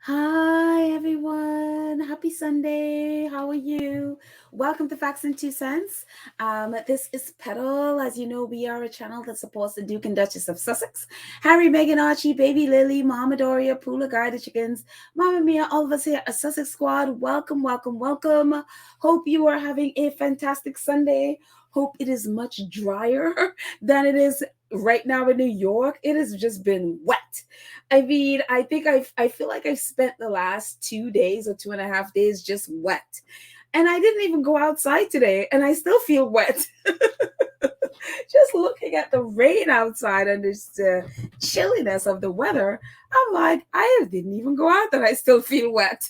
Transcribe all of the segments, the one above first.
Hi, everyone. Happy Sunday. How are you? Welcome to Facts and Two Cents. This is Petal. As you know, we are a channel that supports the Duke and Duchess of Sussex, Harry, Meghan, Archie, Baby Lily, Mama Doria, Poola, Guy, the Chickens, Mama Mia, all of us here at Sussex Squad. Welcome, welcome, welcome. Hope you are having a fantastic Sunday. Hope it is much drier than it is right now in New York. It has just been wet. I mean, I feel like I've spent the last 2 days or 2.5 days just wet. And I didn't even go outside today and I still feel wet. Just looking at the rain outside and just the chilliness of the weather, I'm like, I didn't even go out and I still feel wet.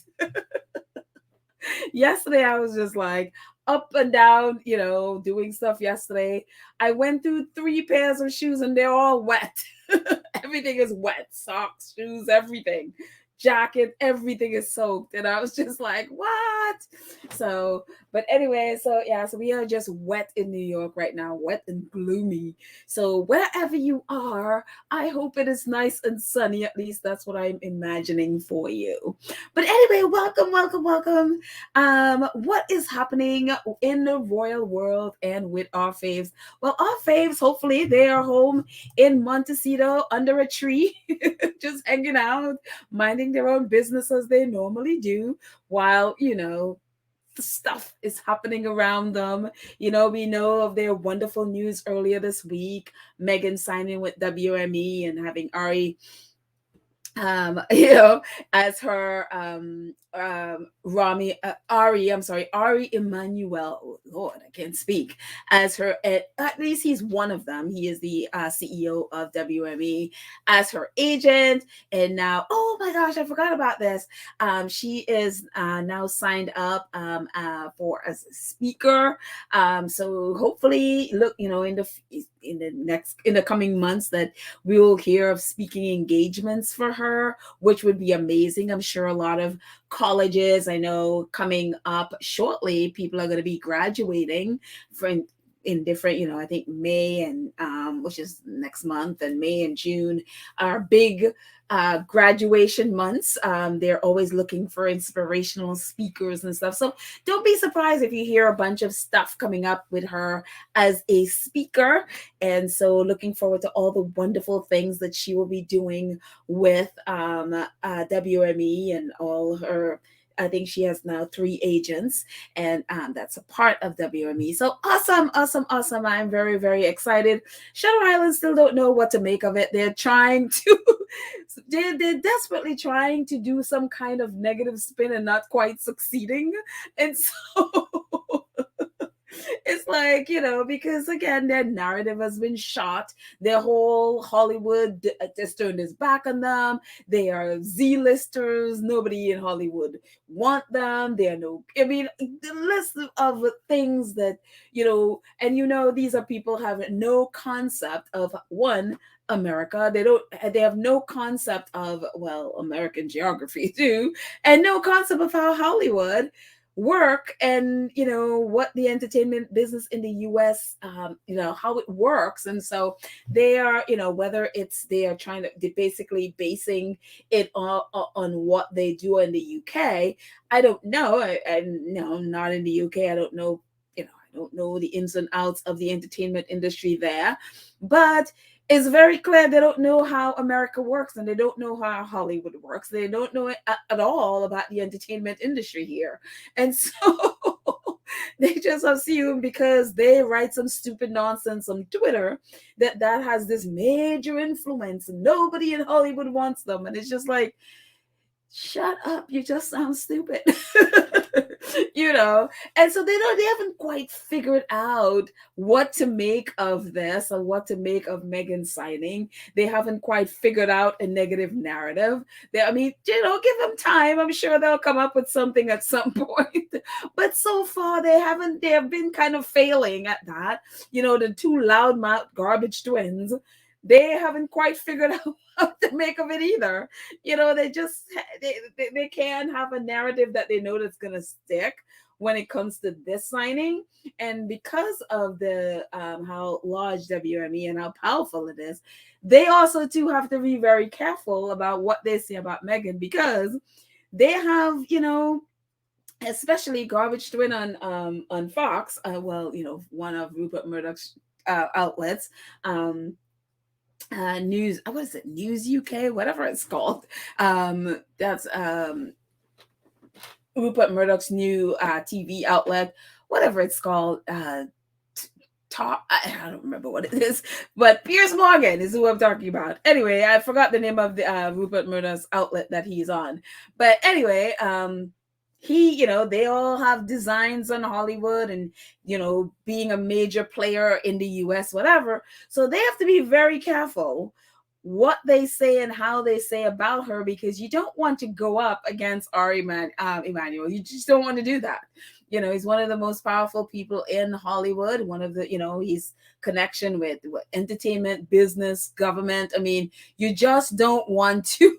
Yesterday I was just like up and down, doing stuff yesterday. I went through 3 pairs of shoes and they're all wet. Everything is wet. Socks, shoes, everything. Jacket, everything is soaked. And I was just like, what? So, but anyway, so yeah, so we are just wet in New York right now, wet and gloomy. So wherever you are, I hope it is nice and sunny. At least that's what I'm imagining for you. But anyway, welcome, welcome, welcome. What is happening in the royal world and with our faves? Well, our faves, hopefully, they are home in Montecito under a tree, just hanging out, minding their own business as they normally do, while the stuff is happening around them. We know of their wonderful news earlier this week. Meghan signing with WME and having Ari you know, as her Ari Emanuel. Oh, Lord, I can't speak. As her, at least he's one of them. He is the CEO of WME as her agent, and now, oh my gosh, I forgot about this. She is now signed up for as a speaker. So hopefully, look, in the coming months that we will hear of speaking engagements for her, which would be amazing. I'm sure a lot of colleges, I know coming up shortly, people are going to be graduating from in different, I think May and which is next month, and May and June are big graduation months. They're always looking for inspirational speakers and stuff. So don't be surprised if you hear a bunch of stuff coming up with her as a speaker. And so looking forward to all the wonderful things that she will be doing with WME and all her. I think she has now 3 agents, and that's a part of WME. So awesome, awesome, awesome. I'm very, very excited. Shutter Island still don't know what to make of it. They're trying to, they're desperately trying to do some kind of negative spin and not quite succeeding. And so it's like, because again, their narrative has been shot. Their whole Hollywood just turned its back on them. They are Z-listers. Nobody in Hollywood want them. They are no, I mean, the list of things that, and these are people have no concept of one, America. They have no concept of, well, American geography too, and no concept of how Hollywood work, and what the entertainment business in the US, how it works. And so they are, whether it's they are trying to, they're basically basing it on what they do in the UK. I don't know. I'm not in the UK. I don't know. I don't know the ins and outs of the entertainment industry there, but it's very clear they don't know how America works, and they don't know how Hollywood works. They don't know it at all about the entertainment industry here. And so they just assume because they write some stupid nonsense on Twitter that has this major influence and nobody in Hollywood wants them. And it's just like, shut up, you just sound stupid. And so they haven't quite figured out what to make of this or what to make of Meghan signing. They haven't quite figured out a negative narrative. I mean, give them time. I'm sure they'll come up with something at some point. But so far they haven't. They have been kind of failing at that. The two loudmouth garbage twins, they haven't quite figured out what to make of it either. They just they can have a narrative that they know that's gonna stick when it comes to this signing. And because of the how large WME and how powerful it is, they also too have to be very careful about what they say about Meghan, because they have, especially Garbage Twin on Fox, well, one of Rupert Murdoch's outlets, news, what is it, News UK, whatever it's called, that's Rupert Murdoch's new TV outlet, whatever it's called, Top, I don't remember what it is, but Piers Morgan is who I'm talking about. Anyway, I forgot the name of the Rupert Murdoch's outlet that he's on. But anyway, they all have designs on Hollywood and, being a major player in the US, whatever. So they have to be very careful what they say and how they say about her, because you don't want to go up against Emmanuel. You just don't want to do that. He's one of the most powerful people in Hollywood, one of the, he's connection with entertainment, business, government. I mean, you just don't want to,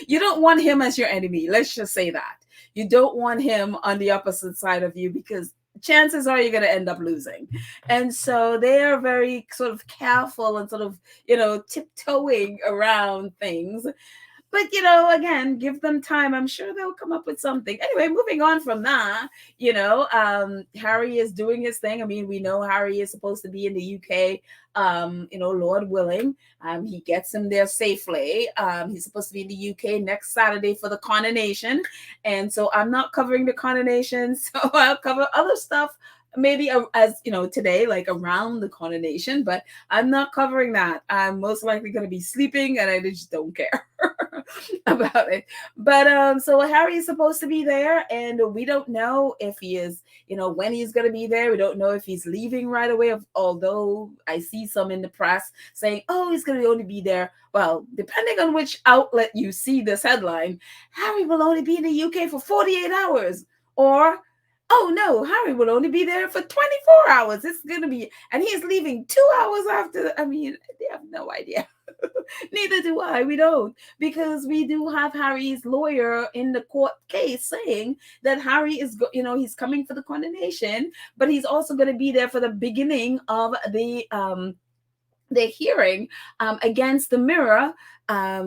you don't want him as your enemy. Let's just say that. You don't want him on the opposite side of you, because chances are you're going to end up losing. And so they are very sort of careful and sort of, tiptoeing around things. But, again, give them time. I'm sure they'll come up with something. Anyway, moving on from that, Harry is doing his thing. I mean, we know Harry is supposed to be in the UK, Lord willing. He gets him there safely. He's supposed to be in the UK next Saturday for the coronation. And so I'm not covering the coronation. So I'll cover other stuff, maybe as today, like around the coronation, but I'm not covering that. I'm most likely going to be sleeping, and I just don't care about it. But so Harry is supposed to be there, and we don't know if he is, when he's going to be there. We don't know if he's leaving right away, although I see some in the press saying, oh, he's going to only be there. Well, depending on which outlet you see this headline, Harry will only be in the UK for 48 hours, or oh no, Harry will only be there for 24 hours. It's going to be, and he's leaving 2 hours after. I mean, they have no idea. Neither do I. We don't, because we do have Harry's lawyer in the court case saying that Harry is, he's coming for the coronation, but he's also going to be there for the beginning of the hearing against the Mirror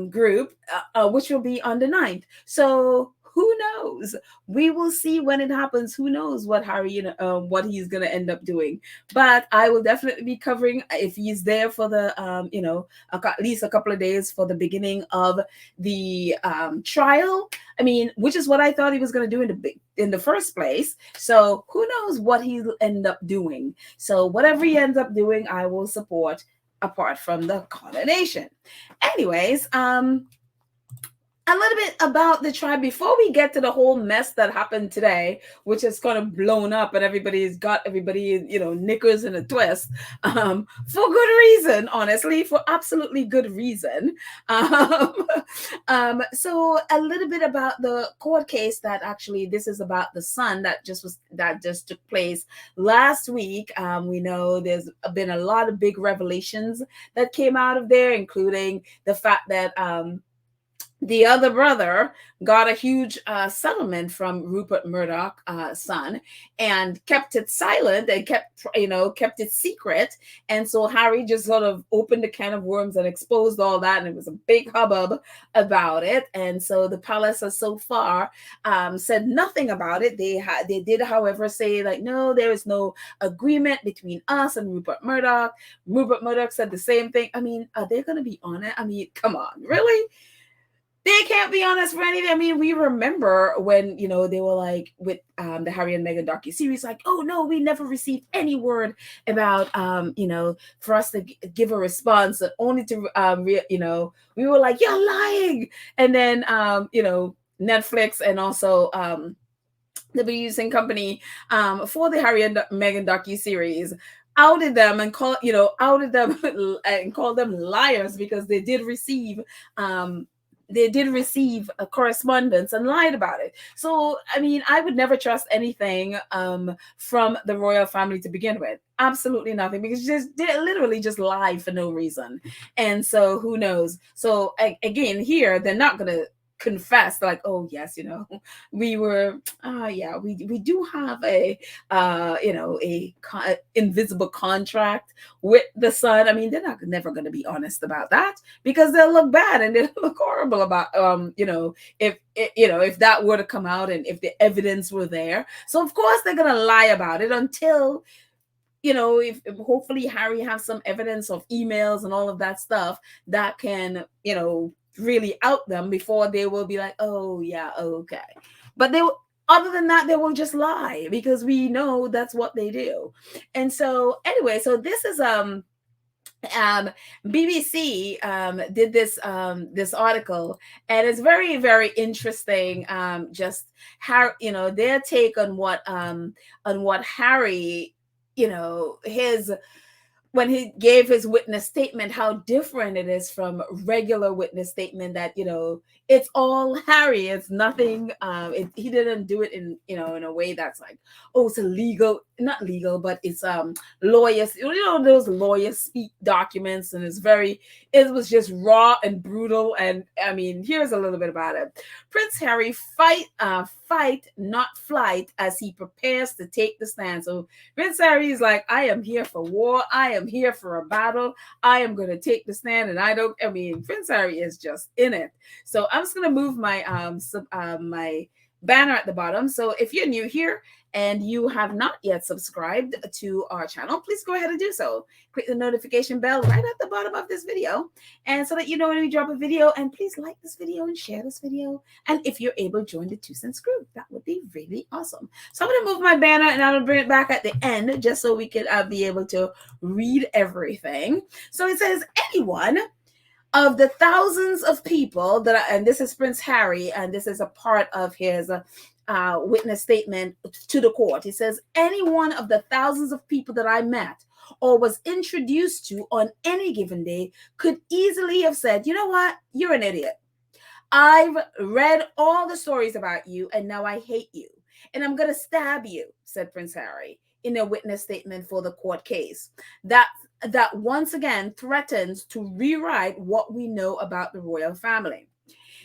group, which will be on the 9th. So who knows? We will see when it happens. Who knows what Harry, what he's going to end up doing. But I will definitely be covering if he's there for the, at least a couple of days for the beginning of the trial. I mean, which is what I thought he was going to do in the first place. So who knows what he'll end up doing. So whatever he ends up doing, I will support, apart from the coronation. Anyways, a little bit about the tribe before we get to the whole mess that happened today, which is kind of blown up and everybody's got everybody, knickers in a twist, for good reason, honestly, for absolutely good reason. So a little bit about the court case that actually this is about the son that just took place last week. We know there's been a lot of big revelations that came out of there, including the fact that, the other brother got a huge settlement from Rupert Murdoch's son, and kept it silent and kept it secret. And so Harry just sort of opened a can of worms and exposed all that, and it was a big hubbub about it. And so the palace has so far said nothing about it. They did, however, say like, no, there is no agreement between us and Rupert Murdoch. Rupert Murdoch said the same thing. I mean, are they going to be on it? I mean, come on, really? They can't be honest for anything. I mean, we remember when, they were like with the Harry and Meghan docuseries, like, oh no, we never received any word about, for us to give a response, and only to, we were like, you're lying. And then, Netflix and also the producing company for the Harry and Meghan docuseries outed them and called them liars, because they did receive a correspondence and lied about it. So, I mean, I would never trust anything from the royal family to begin with. Absolutely nothing, because they literally just lie for no reason. And so who knows? So again, here, they're not going to confessed, like, oh yes, we were, yeah, we do have a, invisible contract with the Sun. I mean, they're not never going to be honest about that, because they'll look bad and they'll look horrible about, if that were to come out and if the evidence were there. So of course they're going to lie about it until, if hopefully Harry has some evidence of emails and all of that stuff that can, really out them, before they will be like, oh yeah, okay. But other than that, they will just lie, because we know that's what they do. And so anyway, so this is BBC did this article, and it's very, very interesting. Just how, their take on what Harry, his, when he gave his witness statement, how different it is from regular witness statement, that, it's all Harry. It's nothing. He didn't do it in, in a way that's like, oh, it's illegal, not legal, but it's lawyers, those lawyers speak documents, and it was just raw and brutal. And I mean, here's a little bit about it. Prince Harry fight, not flight, as he prepares to take the stand. So Prince Harry is like, I am here for war. I am here for a battle. I am going to take the stand. And Prince Harry is just in it. So I'm just going to move my my banner at the bottom. So if you're new here and you have not yet subscribed to our channel, please go ahead and do so. Click the notification bell right at the bottom of this video, and so that you know when we drop a video. And please like this video and share this video. And if you're able, join the 2 Cents group. That would be really awesome. So I'm going to move my banner, and I'm going to bring it back at the end, just so we could be able to read everything. So it says, anyone of the thousands of people and this is Prince Harry, and this is a part of his witness statement to the court. He says, any one of the thousands of people that I met or was introduced to on any given day could easily have said, you know what, you're an idiot. I've read all the stories about you, and now I hate you, and I'm going to stab you, said Prince Harry in a witness statement for the court case that once again threatens to rewrite what we know about the royal family.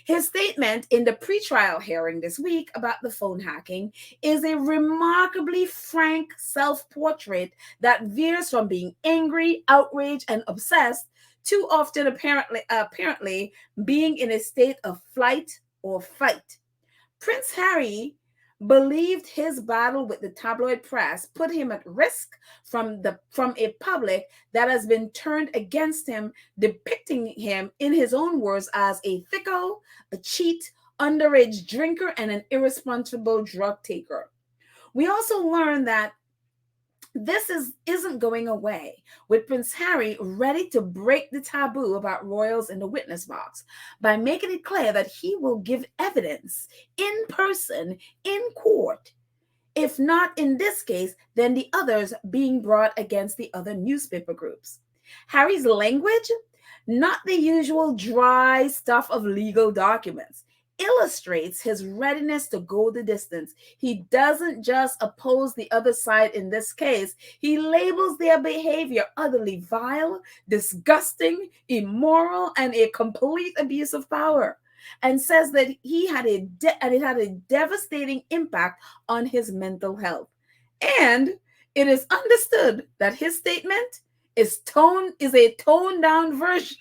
His statement in the pretrial hearing this week about the phone hacking is a remarkably frank self-portrait that veers from being angry, outraged, and obsessed to often apparently being in a state of flight or fight. Prince Harry believed his battle with the tabloid press put him at risk from a public that has been turned against him, depicting him, in his own words, as a thicko, a cheat, underage drinker, and an irresponsible drug taker. We also learned that this isn't going away, with Prince Harry ready to break the taboo about royals in the witness box by making it clear that he will give evidence in person in court. If not in this case, then the others being brought against the other newspaper groups. Harry's language, not the usual dry stuff of legal documents, illustrates his readiness to go the distance. He doesn't just oppose the other side in this case. He labels their behavior utterly vile, disgusting, immoral, and a complete abuse of power, and says that it had a devastating impact on his mental health. And it is understood that his statement is a toned down version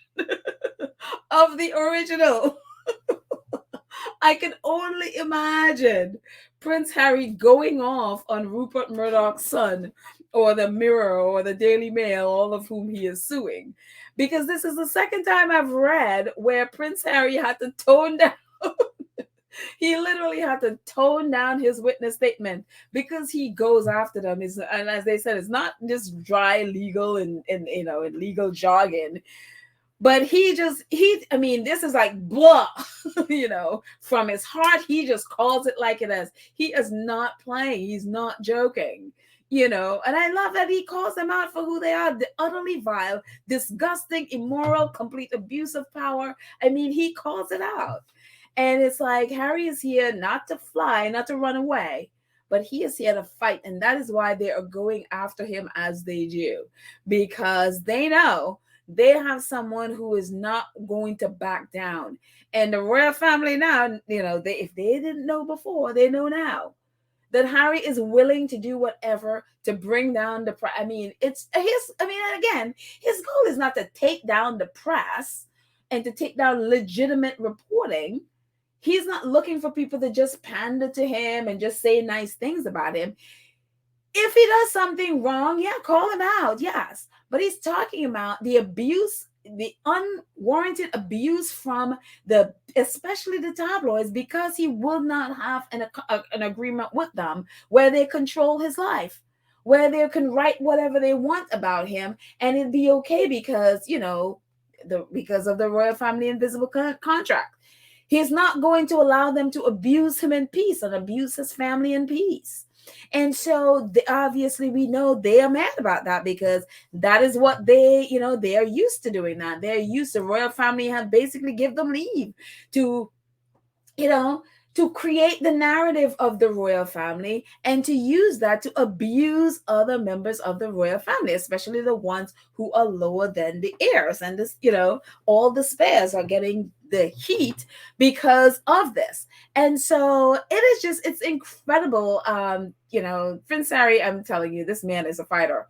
of the original. I can only imagine Prince Harry going off on Rupert Murdoch's son, or the Mirror, or the Daily Mail, all of whom he is suing. Because this is the second time I've read where Prince Harry had to tone down. He literally had to tone down his witness statement because he goes after them. And as they said, it's not just dry legal and legal jargon. But this is like blah, from his heart. He just calls it like it is. He is not playing. He's not joking, and I love that he calls them out for who they are. The utterly vile, disgusting, immoral, complete abuse of power. I mean, he calls it out. And it's like, Harry is here not to fly, not to run away, but he is here to fight. And that is why they are going after him as they do, because they know they have someone who is not going to back down. And the royal family now, if they didn't know before, they know now that Harry is willing to do whatever to bring down the press. I mean, it's his. I mean, and again, his goal is not to take down the press and to take down legitimate reporting. He's not looking for people to just pander to him and just say nice things about him. If he does something wrong, yeah, call him out, yes. But he's talking about the abuse, the unwarranted abuse from especially the tabloids, because he will not have an agreement with them where they control his life, where they can write whatever they want about him, and it'd be okay because because of the royal family invisible contract. He's not going to allow them to abuse him in peace and abuse his family in peace. And so obviously we know they are mad about that, because that is what they are used to doing. That they're used to, royal family have basically give them leave to to create the narrative of the royal family and to use that to abuse other members of the royal family, especially the ones who are lower than the heirs. And this, all the spares are getting the heat because of this. And so it's incredible. Prince Harry, I'm telling you, this man is a fighter,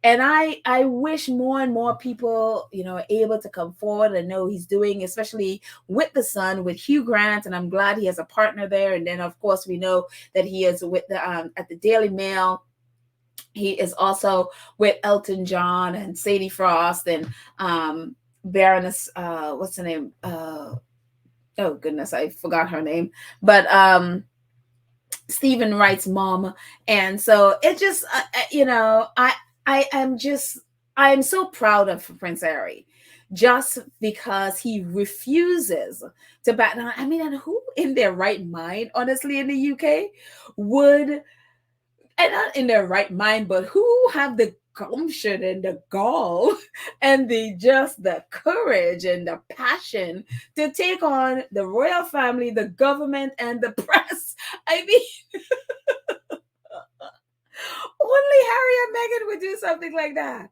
and I wish more and more people, are able to come forward and know he's doing, especially with the son, with Hugh Grant, and I'm glad he has a partner there. And then of course we know that he is with the at the Daily Mail. He is also with Elton John and Sadie Frost and Baroness, what's her name? Oh goodness, I forgot her name. But Stephen Wright's mom. And so it just, I'm so proud of Prince Harry, just because he refuses to back down. I mean, and who in their right mind, honestly, in the UK would, and not in their right mind, but who have the gumption and the gall and the courage and the passion to take on the royal family, the government, and the press. I mean, only Harry and Meghan would do something like that.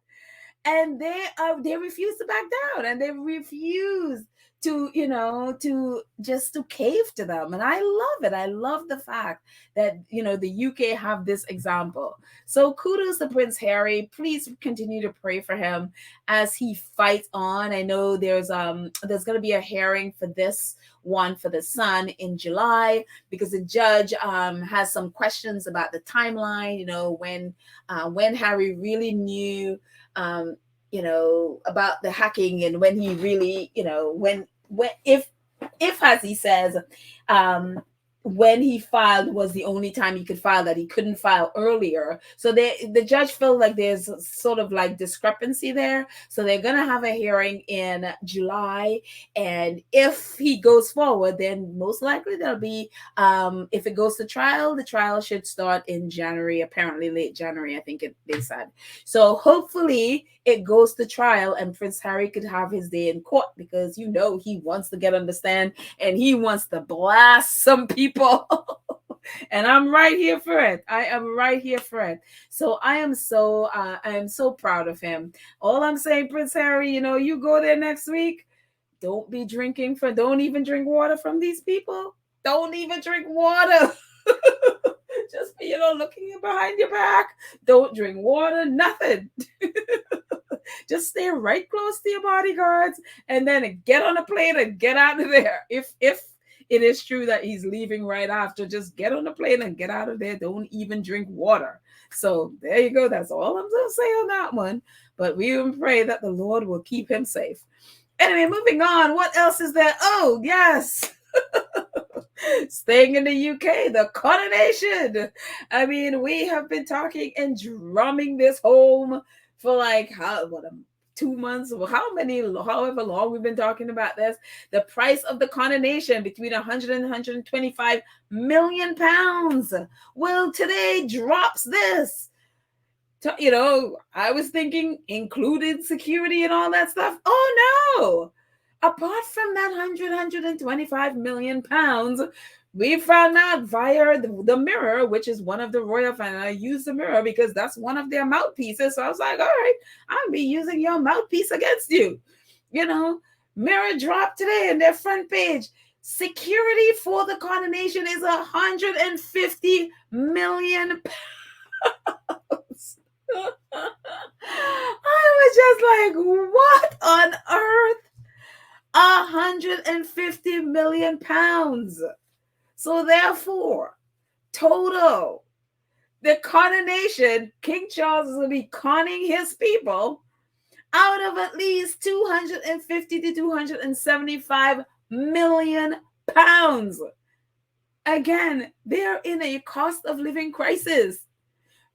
And they refuse to back down, and they refuse to to cave to them. And I love it. I love the fact that the UK have this example. So kudos to Prince Harry. Please continue to pray for him as he fights on. I know there's going to be a hearing for this one for the son in July, because the judge has some questions about the timeline, when Harry really knew about the hacking, and when he really, when if as he says, when he filed was the only time he could file, that he couldn't file earlier. So the judge felt like there's sort of like discrepancy there. So they're going to have a hearing in July. And if he goes forward, then most likely there'll be, if it goes to trial, the trial should start in January, apparently late January, I think they said. So hopefully it goes to trial and Prince Harry could have his day in court, because he wants to get on the stand and he wants to blast some people. And I'm right here for it. I am right here for it. So I am so proud of him. All I'm saying, Prince Harry, you go there next week. Don't even drink water from these people. Don't even drink water. Just looking behind your back. Don't drink water, nothing. Just stay right close to your bodyguards, and then get on a plane and get out of there. If it is true that he's leaving right after, just get on the plane and get out of there. Don't even drink water. So there you go. That's all I'm going to say on that one. But we even pray that the Lord will keep him safe. Anyway, moving on. What else is there? Oh, yes. Staying in the UK, the coronation. I mean, we have been talking and drumming this home for 2 months, or however long we've been talking about this. The price of the coronation between 100 and 125 million pounds. Well, today drops this. I was thinking included security and all that stuff. Oh no! Apart from that 125 million pounds, We found out via the Mirror, which is one of the royal family. I use the Mirror because that's one of their mouthpieces. So I was like, all right, I'll be using your mouthpiece against you. You know, Mirror dropped today in their front page. Security for the coronation is 150 million pounds. I was just like, what on earth? 150 million pounds. So therefore, total, the coronation, King Charles is going to be conning his people out of at least 250 to 275 million pounds. Again, they're in a cost of living crisis.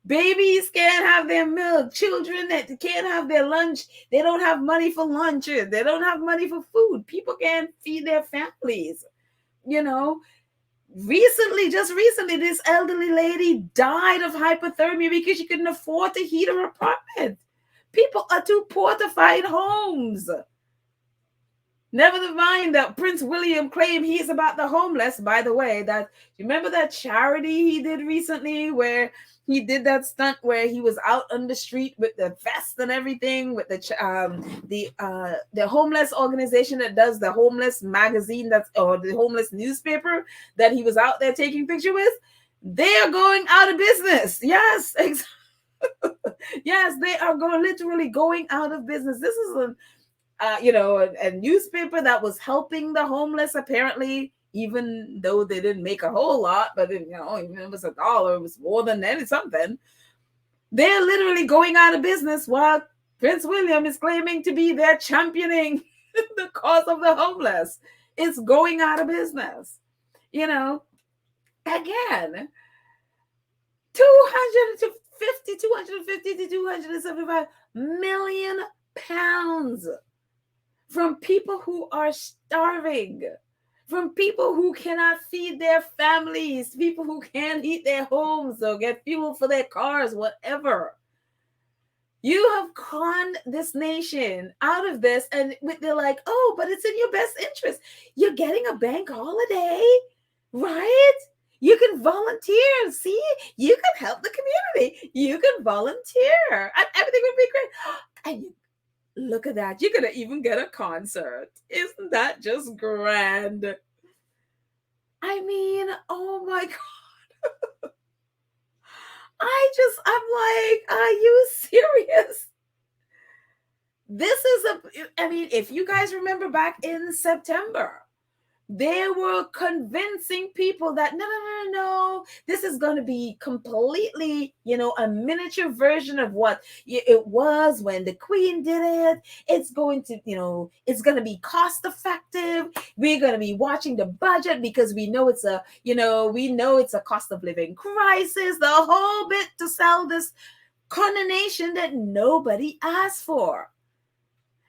Babies can't have their milk. Children that can't have their lunch. They don't have money for lunches. They don't have money for food. People can't feed their families. You know, just recently, this elderly lady died of hypothermia because she couldn't afford to heat her apartment. People are too poor to find homes. Never mind that Prince William claimed he's about the homeless. By the way, that you remember that charity he did recently where he did that stunt where he was out on the street with the vest and everything with the homeless organization that does the homeless magazine or the homeless newspaper that he was out there taking picture with. They are going out of business. Yes, yes, they are literally going out of business. This is a newspaper that was helping the homeless, apparently, even though they didn't make a whole lot, but even it was $1, it was more than something. They're literally going out of business while Prince William is claiming to be there championing the cause of the homeless. It's going out of business. Again, 250 to 275 million pounds from people who are starving, from people who cannot feed their families, people who can't heat their homes or get fuel for their cars, whatever. You have conned this nation out of this, and they're like, oh, but it's in your best interest. You're getting a bank holiday, right? You can volunteer. See, you can help the community. You can volunteer, and everything would be great. And look at that. You're going to even get a concert. Isn't that just grand? I mean, oh my God. I'm like, are you serious? If you guys remember back in September, they were convincing people that no, this is going to be completely, a miniature version of what it was when the Queen did it. It's going to, it's going to be cost effective. We're going to be watching the budget because we know it's a cost of living crisis, the whole bit to sell this coronation that nobody asked for.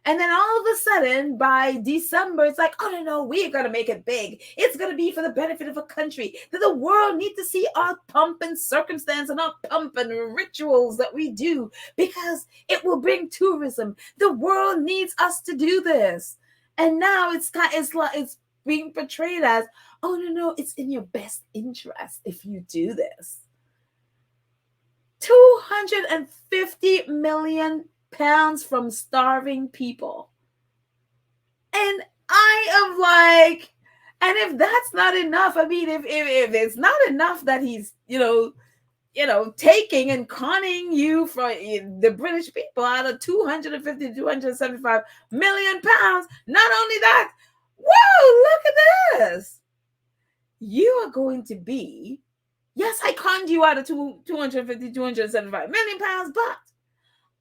And then all of a sudden, by December, it's like, oh, no, we're going to make it big. It's going to be for the benefit of a country. That the world needs to see our pomp and circumstance and our pomp and rituals that we do because it will bring tourism. The world needs us to do this. And now it's being portrayed as, oh, no, it's in your best interest if you do this. 250 million pounds from starving people. And I am like, and if that's not enough, if it's not enough that he's, taking and conning you for the British people out of 250 to 275 million pounds, not only that, whoa, look at this. You are going to be, yes, I conned you out of 250, 275 million pounds, but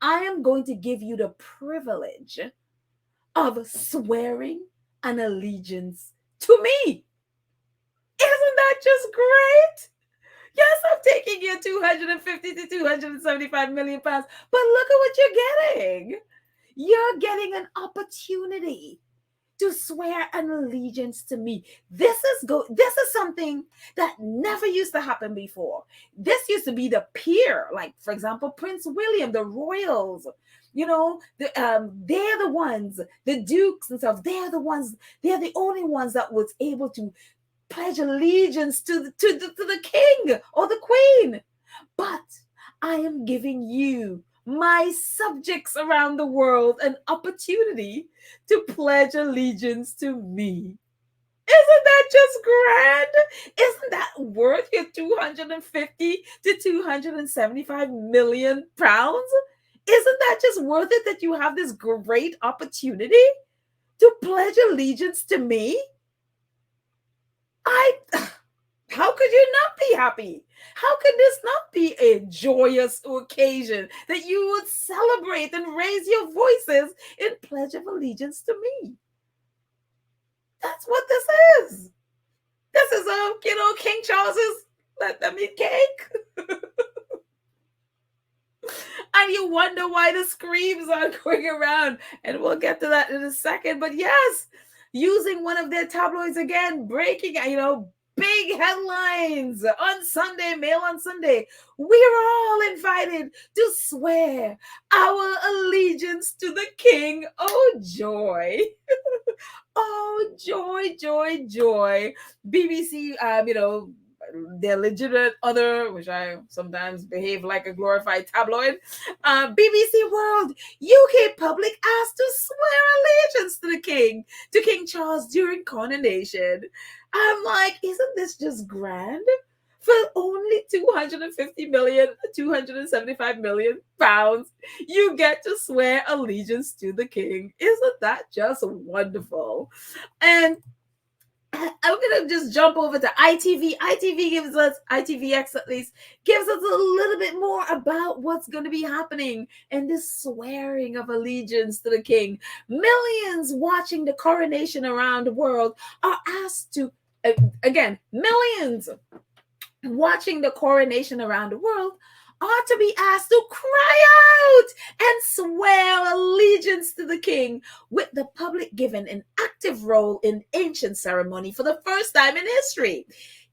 I am going to give you the privilege of swearing an allegiance to me. Isn't that just great? Yes, I'm taking your 250 to 275 million pounds, but look at what you're getting. You're getting an opportunity to swear an allegiance to me. This is something that never used to happen before. This used to be the peer, like for example, Prince William, the royals. They're the ones, the dukes and stuff. They're the ones. They're the only ones that was able to pledge allegiance to the king or the queen. But I am giving you, my subjects around the world, an opportunity to pledge allegiance to me. Isn't that just grand? Isn't that worth your 250 to 275 million pounds? Isn't that just worth it that you have this great opportunity to pledge allegiance to me? How could you not be happy? How could this not be a joyous occasion that you would celebrate and raise your voices in pledge of allegiance to me? That's what this is. This is King Charles's let them eat cake. And you wonder why the screams are going around. And we'll get to that in a second. But yes, using one of their tabloids again, breaking, big headlines on Sunday, Mail on Sunday. We're all invited to swear our allegiance to the king. Oh, joy. Oh, joy, joy, joy. BBC, their legitimate other, which I sometimes behave like a glorified tabloid, BBC World, UK public asked to swear allegiance to the king, to King Charles during coronation. I'm like, isn't this just grand? For only 250 million, 275 million pounds, you get to swear allegiance to the king. Isn't that just wonderful? And I'm gonna just jump over to ITV. ITVX at least gives us a little bit more about what's going to be happening in this swearing of allegiance to the king. Millions watching the coronation around the world are asked to, again, millions watching the coronation around the world are to be asked to cry out and swear allegiance to the king, with the public given an active role in ancient ceremony for the first time in history.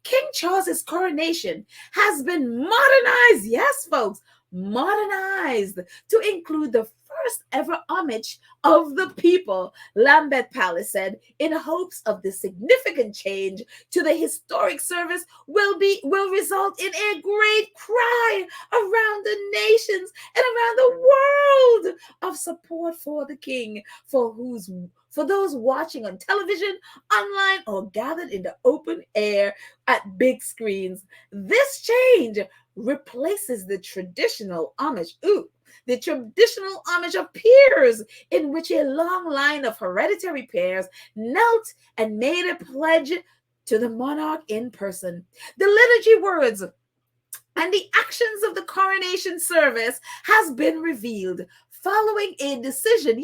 King Charles's coronation has been modernized, yes, folks, modernized to include the first ever homage of the people, Lambeth Palace said, in hopes of the significant change to the historic service will result in a great cry around the nations and around the world of support for the king, for those watching on television, online, or gathered in the open air at big screens. This change replaces the traditional homage. The traditional homage of peers, in which a long line of hereditary peers knelt and made a pledge to the monarch in person. The liturgy words and the actions of the coronation service has been revealed following a decision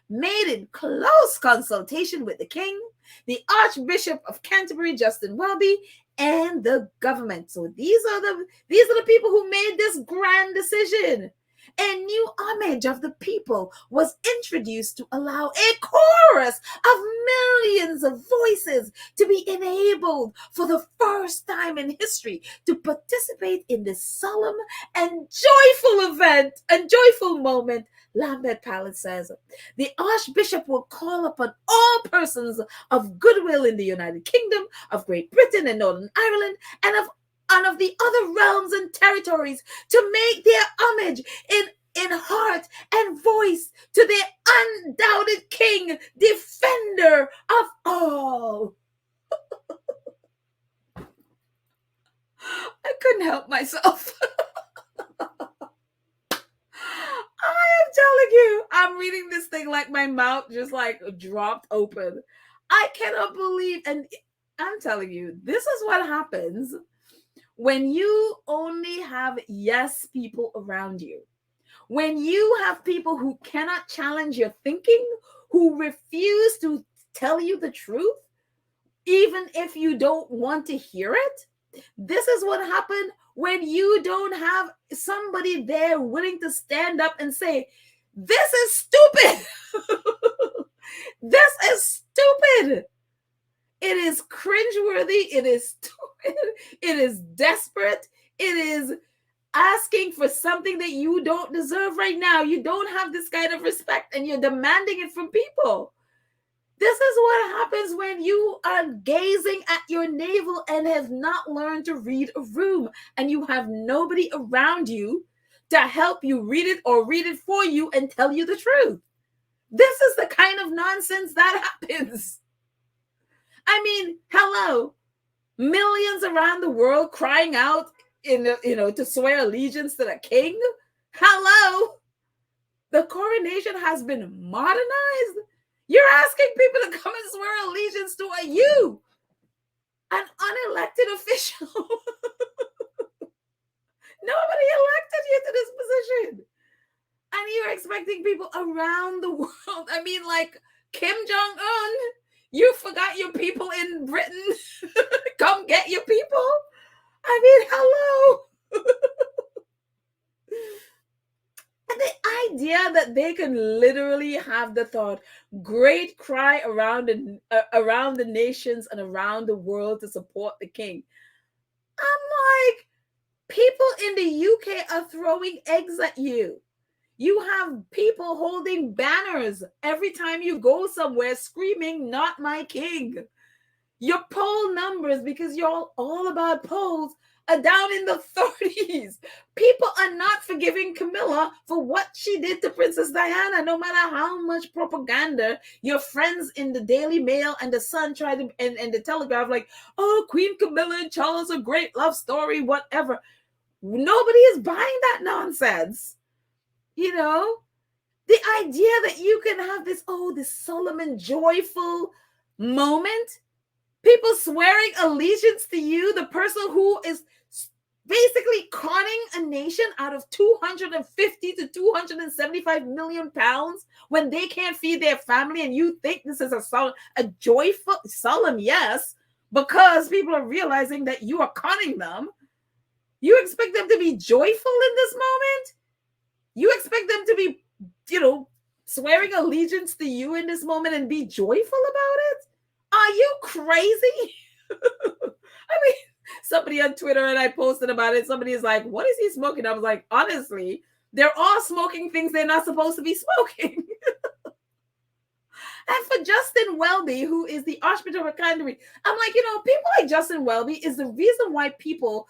made in close consultation with the king, the Archbishop of Canterbury, Justin Welby, and the government. So these are the people who made this grand decision. A new homage of the people was introduced to allow a chorus of millions of voices to be enabled for the first time in history to participate in this solemn and joyful event and joyful moment. Lambeth Palace says the Archbishop will call upon all persons of goodwill in the United Kingdom, of Great Britain and Northern Ireland, and of the other realms and territories to make their homage in heart and voice to their undoubted king, defender of all. I couldn't help myself. I am telling you, I'm reading this thing like my mouth just like dropped open. I cannot believe, and I'm telling you, this is what happens when you only have yes people around you. When you have people who cannot challenge your thinking, who refuse to tell you the truth, even if you don't want to hear it. This is what happened when you don't have somebody there willing to stand up and say, this is stupid. This is stupid. It is cringeworthy. It is stupid. It is desperate. It is asking for something that you don't deserve right now. You don't have this kind of respect and you're demanding it from people. This is what happens when you are gazing at your navel and have not learned to read a room, and you have nobody around you to help you read it or read it for you and tell you the truth. This is the kind of nonsense that happens. I mean, hello, millions around the world crying out to swear allegiance to the king. Hello, the coronation has been modernized. You're asking people to come and swear allegiance to you, an unelected official. Nobody elected you to this position. And you're expecting people around the world. I mean, like Kim Jong-un, you forgot your people in Britain. Come get your people. I mean, hello. And the idea that they can literally have the thought, great cry around the nations and around the world to support the king. I'm like, people in the UK are throwing eggs at you. You have people holding banners every time you go somewhere screaming, "Not my king." Your poll numbers, because you're all about polls, are down in the 30s. People are not forgiving Camilla for what she did to Princess Diana, no matter how much propaganda your friends in the Daily Mail and the Sun tried to, and the Telegraph, like, oh, Queen Camilla and Charles, a great love story, whatever. Nobody is buying that nonsense. You know, the idea that you can have this solemn, joyful moment, people swearing allegiance to you, the person who is basically conning a nation out of 250 to 275 million pounds when they can't feed their family, and you think this is a joyful, solemn yes, because people are realizing that you are conning them. You expect them to be joyful in this moment? You expect them to be, swearing allegiance to you in this moment and be joyful about it? Are you crazy? I mean, somebody on Twitter, and I posted about it, somebody is like, what is he smoking? I was like, honestly, they're all smoking things they're not supposed to be smoking. And for Justin Welby, who is the Archbishop of Canterbury, I'm like, people like Justin Welby is the reason why people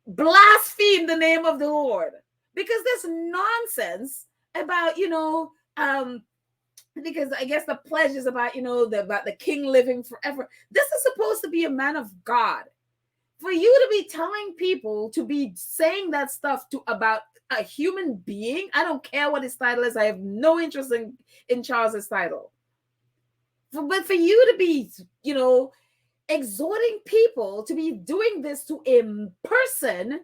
blaspheme the name of the Lord. Because this nonsense about, because I guess the pledge is about, about the king living forever. This is supposed to be a man of God. For you to be telling people to be saying that stuff about a human being, I don't care what his title is. I have no interest in Charles's title. But for you to be, exhorting people to be doing this to a person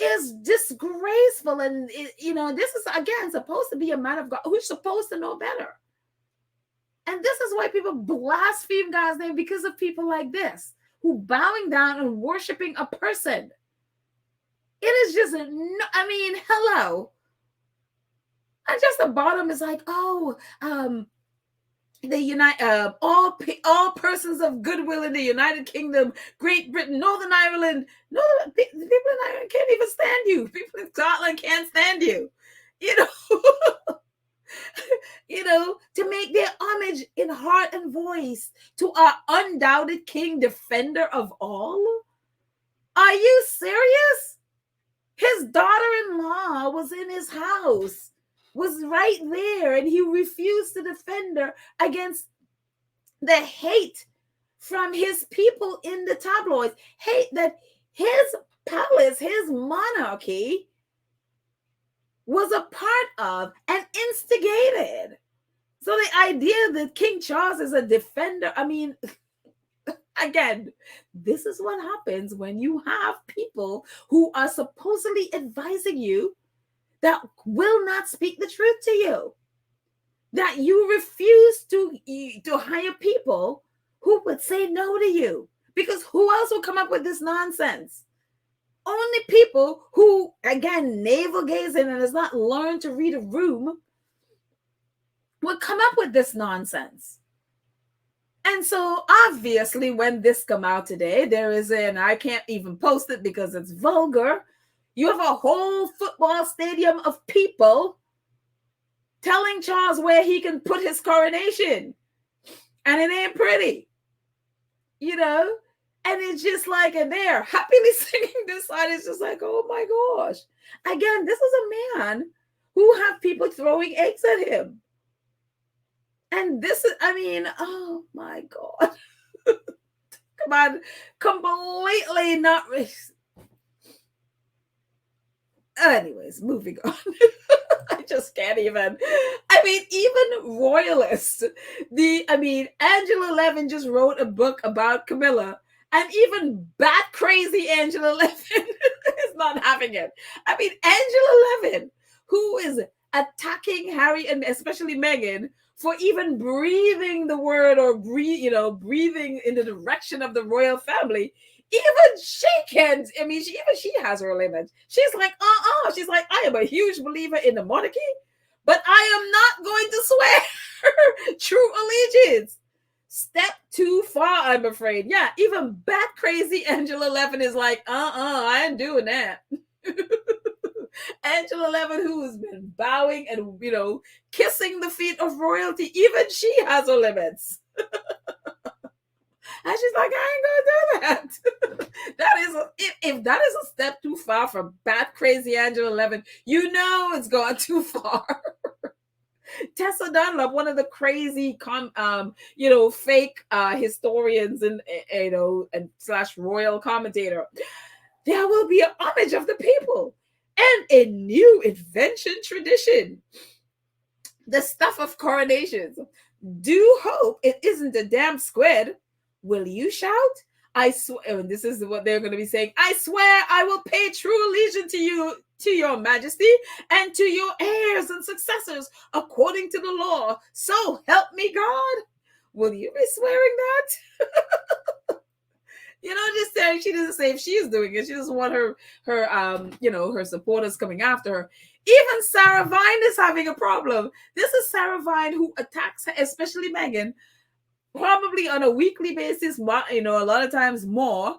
is disgraceful. And, this is, again, supposed to be a man of God who's supposed to know better. And this is why people blaspheme God's name, because of people like this, who bowing down and worshiping a person. It is just, hello. And just the bottom is like, all persons of goodwill in the United Kingdom, Great Britain, Northern Ireland. No, people in Ireland can't even stand you. People in Scotland can't stand you. To make their homage in heart and voice to our undoubted king, defender of all. Are you serious? His daughter-in-law was in his house, was right there, and he refused to defend her against the hate from his people in the tabloids. Hate that his palace, his monarchy, was a part of and instigated. So the idea that King Charles is a defender, again, this is what happens when you have people who are supposedly advising you that will not speak the truth to you, that you refuse to hire people who would say no to you, because who else will come up with this nonsense? Only people who, again, navel gazing and has not learned to read a room would come up with this nonsense. And so obviously when this come out today, there is and I can't even post it because it's vulgar. You have a whole football stadium of people telling Charles where he can put his coronation. and it ain't pretty, you know? And it's just like, and they're happily singing this song. It's just like, oh my gosh. Again, this is a man who have people throwing eggs at him. And this is, I mean, oh my God. Come on, completely not. Anyways, moving on. I just can't even. I mean, even royalists. Angela Levin just wrote a book about Camilla, and even bat crazy Angela Levin is not having it. I mean, Angela Levin, who is attacking Harry and especially Meghan for even breathing the word or breathing in the direction of the royal family. Even she can't. I mean, she has her limits. She's like, She's like, I am a huge believer in the monarchy, but I am not going to swear true allegiance. Step too far, I'm afraid. Yeah, even bat crazy Angela Levin is like, I ain't doing that. Angela Levin, who has been bowing and, kissing the feet of royalty, even she has her limits. And she's like, I ain't gonna do that. If that is a step too far from bat crazy Angela Levin, it's gone too far. Tessa Dunlop, one of the crazy fake historians and slash royal commentator. There will be an homage of the people and a new invention tradition. The stuff of coronations. Do hope it isn't a damn squid. Will you shout? I swear, and this is what they're going to be saying. I swear I will pay true allegiance to your majesty, and to your heirs and successors, according to the law. So help me God. Will you be swearing that? Just saying, she doesn't say if she's doing it. She doesn't want her supporters coming after her. Even Sarah Vine is having a problem. This is Sarah Vine who attacks her, especially Meghan, probably on a weekly basis, a lot of times more,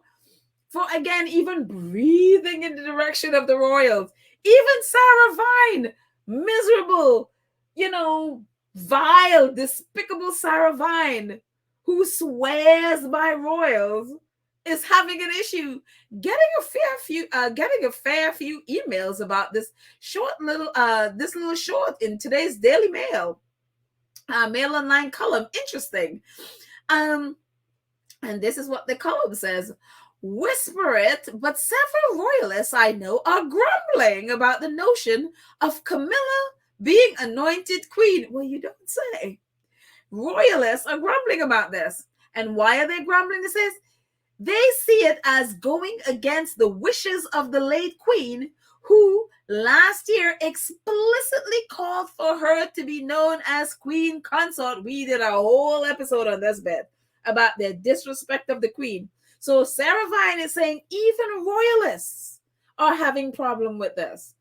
for, again, even breathing in the direction of the royals. Even Sarah Vine, miserable, vile, despicable Sarah Vine, who swears by royals, is having an issue getting a fair few emails about this little short in today's Daily Mail. Mail Online column. Interesting. And this is what the column says. Whisper it, but several royalists I know are grumbling about the notion of Camilla being anointed queen. Well, you don't say. Royalists are grumbling about this. And why are they grumbling? It says they see it as going against the wishes of the late queen, who last year explicitly called for her to be known as queen consort. We did a whole episode on this bit about their disrespect of the queen. So Sarah Vine is saying even royalists are having problem with this.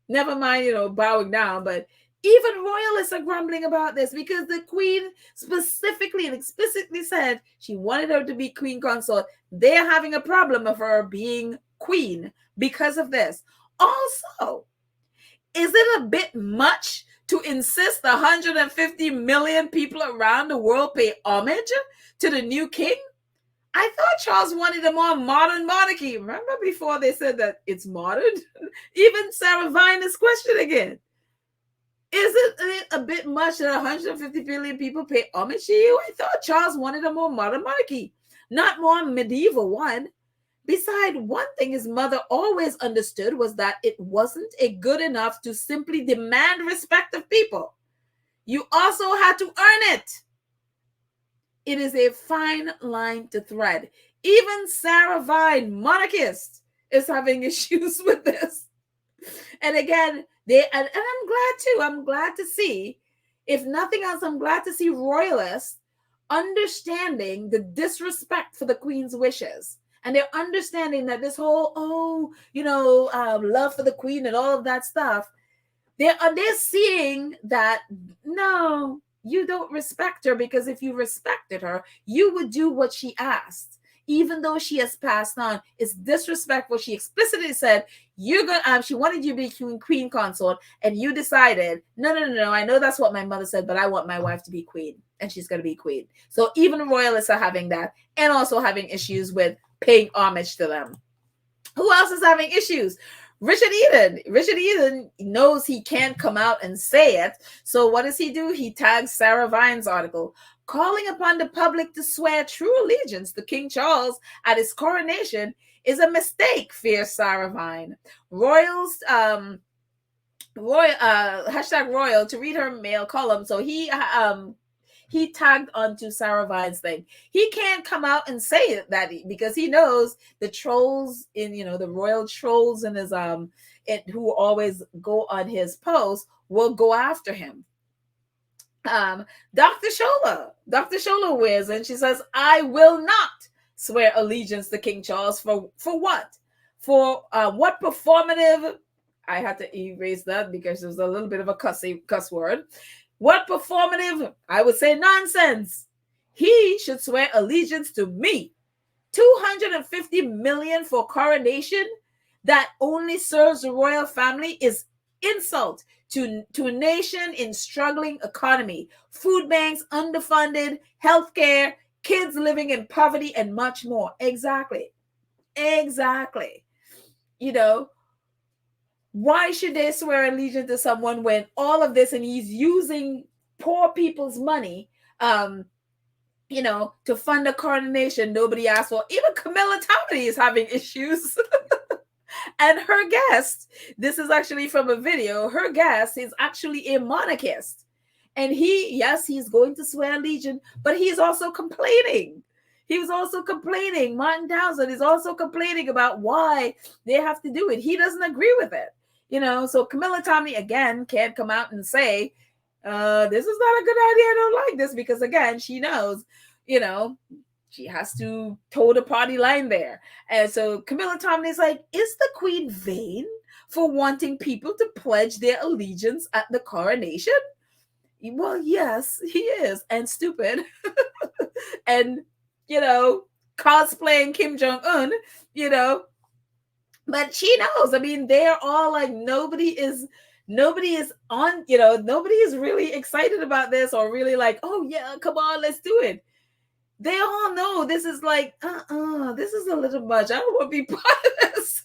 Never mind, bowing down, but even royalists are grumbling about this because the queen specifically and explicitly said she wanted her to be queen consort. They're having a problem of her being queen because of this. Also, is it a bit much to insist 150 million people around the world pay homage to the new king? I thought Charles wanted a more modern monarchy. Remember before they said that it's modern? Even Sarah Vine is questioned again. Is it a bit much that 150 billion people pay homage to you? I thought Charles wanted a more modern monarchy, not more medieval one. Besides, one thing his mother always understood was that it wasn't good enough to simply demand respect of people. You also had to earn it. It is a fine line to thread. Even Sarah Vine, monarchist, is having issues with this. And again, and I'm glad too. I'm glad to see, if nothing else, I'm glad to see royalists understanding the disrespect for the queen's wishes. And they're understanding that this whole, love for the queen and all of that stuff, they're seeing that, no, you don't respect her, because if you respected her, you would do what she asked. Even though she has passed on, it's disrespectful. She explicitly said, she wanted you to be queen consort, and you decided, no, I know that's what my mother said, but I want my wife to be queen. and she's going to be queen. So even royalists are having that, and also having issues with paying homage to them. Who else is having issues? Richard Eden. Richard Eden knows he can't come out and say it. So what does he do? He tags Sarah Vine's article, calling upon the public to swear true allegiance to King Charles at his coronation is a mistake, fears Sarah Vine. Royals, hashtag royal, to read her mail column. So he tagged onto Sarah Vine's thing. He can't come out and say that because he knows the trolls in, the royal trolls in his who always go on his post will go after him. Dr. Shola wears, and she says, I will not swear allegiance to King Charles for what? For what performative? I had to erase that because it was a little bit of a cuss word. What performative? I would say nonsense. He should swear allegiance to me. 250 million for coronation that only serves the royal family is insult to a nation in struggling economy. Food banks underfunded, healthcare, kids living in poverty, and much more. Exactly. Why should they swear allegiance to someone when all of this, and he's using poor people's money, to fund a coronation nobody asked for? Even Camilla Townley is having issues. And her guest, this is actually from a video, her guest is actually a monarchist. And he's going to swear allegiance, but he's also complaining. He was also complaining. Martin Townsend is also complaining about why they have to do it. He doesn't agree with it. So Camilla Townley, again, can't come out and say, this is not a good idea. I don't like this, because, again, she knows, she has to toe the party line there. And so Camilla Townley is like, is the queen vain for wanting people to pledge their allegiance at the coronation? Well, yes, he is. And stupid. And, cosplaying Kim Jong-un, but she knows. I mean, they're all like, nobody is on, nobody is really excited about this, or really like, oh yeah, come on, let's do it. They all know this is like, this is a little much. I don't want to be part of this.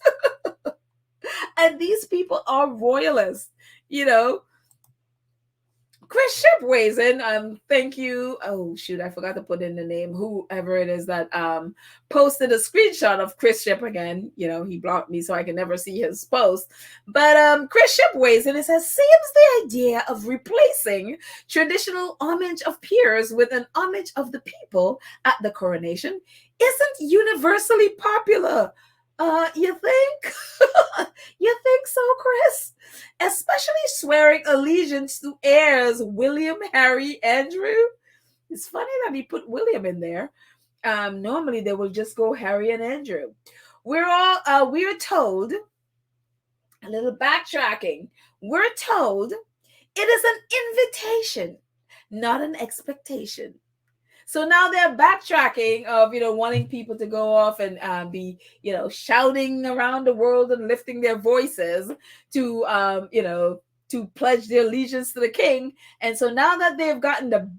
And these people are royalists, Chris Ship weighs in. Thank you. Oh shoot, I forgot to put in the name. Whoever it is that posted a screenshot of Chris Ship again. He blocked me, so I can never see his post. But Chris Ship weighs in and says, seems the idea of replacing traditional homage of peers with an homage of the people at the coronation isn't universally popular. You think? You think so, Chris? Especially swearing allegiance to heirs William, Harry, Andrew. It's funny that he put William in there. Normally they will just go Harry and Andrew. We're told, a little backtracking, we're told it is an invitation, not an expectation. So now they're backtracking of, wanting people to go off and be, shouting around the world and lifting their voices to, to pledge their allegiance to the king. And so now that they've gotten the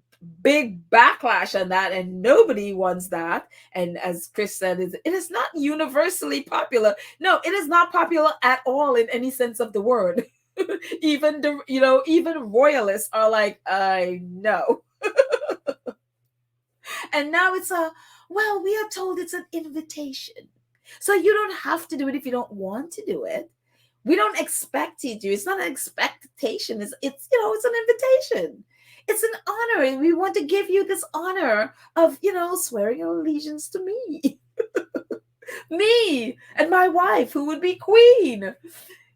big backlash on that, and nobody wants that. And as Chris said, it is not universally popular. No, it is not popular at all in any sense of the word. Even even royalists are like, I know. And now it's we are told it's an invitation. So you don't have to do it if you don't want to do it. We don't expect you to. It's not an expectation. It's an invitation. It's an honor. And we want to give you this honor of, swearing allegiance to me. Me and my wife, who would be queen.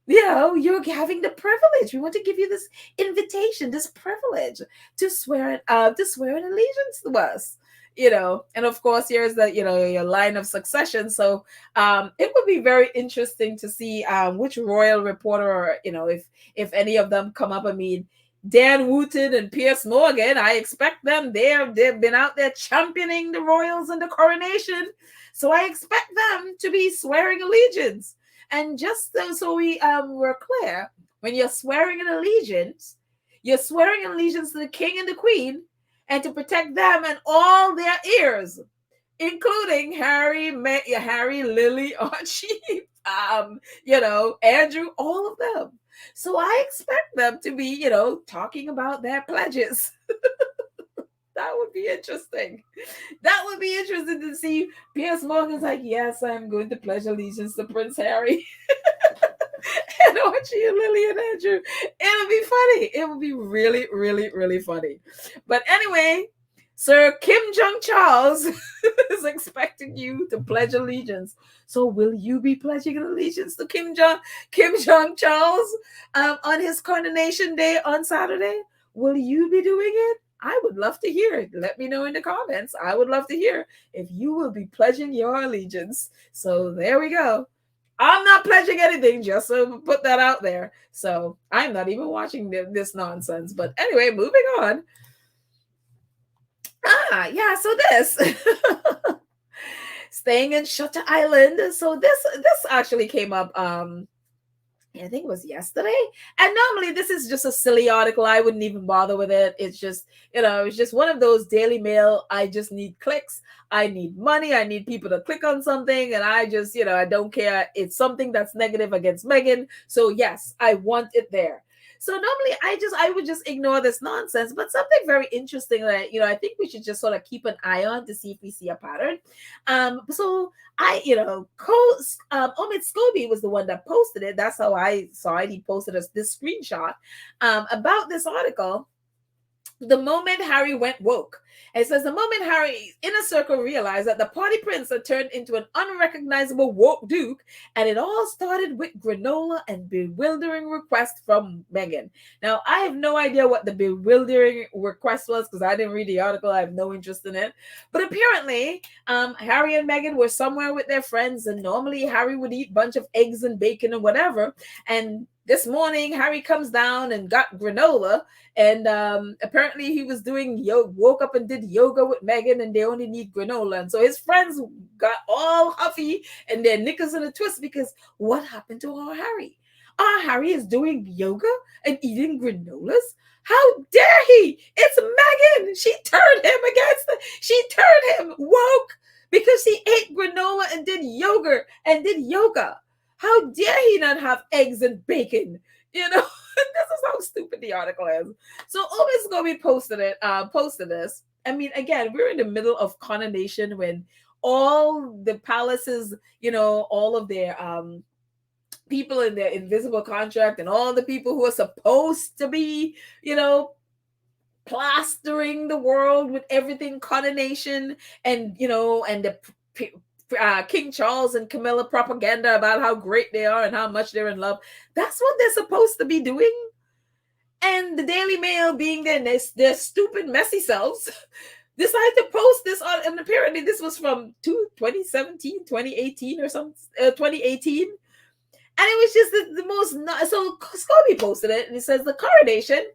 You're having the privilege. We want to give you this invitation, this privilege to swear an allegiance to us. And of course, here's the, your line of succession. So it would be very interesting to see which royal reporter, or, if any of them come up. I mean, Dan Wooten and Piers Morgan, I expect them. They've been out there championing the royals and the coronation. So I expect them to be swearing allegiance. And just so we're clear, when you're swearing an allegiance, you're swearing allegiance to the king and the queen, and to protect them and all their ears, including Harry, Lily, Archie, Andrew, all of them. So I expect them to be, talking about their pledges. That would be interesting. That would be interesting to see. Piers Morgan's like, yes, I'm going to pledge allegiance to Prince Harry. And Archie and Lily and Andrew. It'll be funny. It will be really, really, really funny. But anyway, Sir Kim Jong Charles is expecting you to pledge allegiance. So will you be pledging allegiance to Kim Jong Charles on his coronation day on Saturday? Will you be doing it? I would love to hear it. Let me know in the comments. I would love to hear if you will be pledging your allegiance. So there we go. I'm not pledging anything, just to put that out there. So I'm not even watching this nonsense. But anyway, moving on. Yeah, so this staying in Shutter Island. So this actually came up I think it was yesterday. And normally this is just a silly article. I wouldn't even bother with it. It's just, it's just one of those Daily Mail. I just need clicks. I need money. I need people to click on something. And I just, I don't care. It's something that's negative against Meghan. So yes, I want it there. So normally I would just ignore this nonsense, but something very interesting that, I think we should just sort of keep an eye on to see if we see a pattern. So Omid Scobie was the one that posted it. That's how I saw it. He posted us this screenshot about this article. The moment Harry went woke. It says the moment Harry's inner circle realized that the party prince had turned into an unrecognizable woke duke, and it all started with granola and bewildering request from Meghan. Now, I have no idea what the bewildering request was because I didn't read the article. I have no interest in it. But apparently, Harry and Meghan were somewhere with their friends, and normally Harry would eat a bunch of eggs and bacon and whatever. And this morning, Harry comes down and got granola, and apparently he was woke up and did yoga with Meghan, and they only need granola. And so his friends got all huffy and their knickers in a twist because what happened to our Harry? Our Harry is doing yoga and eating granolas? How dare he? It's Meghan. She turned him woke because he ate granola and did yogurt and did yoga. How dare he not have eggs and bacon? This is how stupid the article is. So Omid Scobie posted this. I mean, again, we're in the middle of coronation when all the palaces, all of their people in their invisible contract and all the people who are supposed to be, plastering the world with everything coronation and, and the King Charles and Camilla propaganda about how great they are and how much they're in love. That's what they're supposed to be doing. And the Daily Mail, being their stupid, messy selves, decided to post this on, and apparently this was from 2017, 2018 or something, 2018. And it was just the most, so Scobie posted it, and it says the coronation,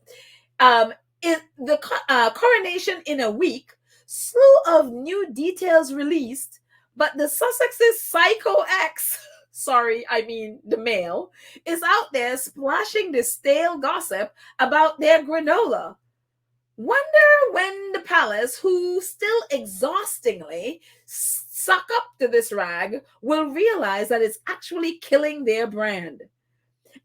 coronation in a week, slew of new details released, but the Sussex's Psycho X, the Mail, is out there splashing the stale gossip about their granola. Wonder when the palace, who still exhaustingly suck up to this rag, will realize that it's actually killing their brand.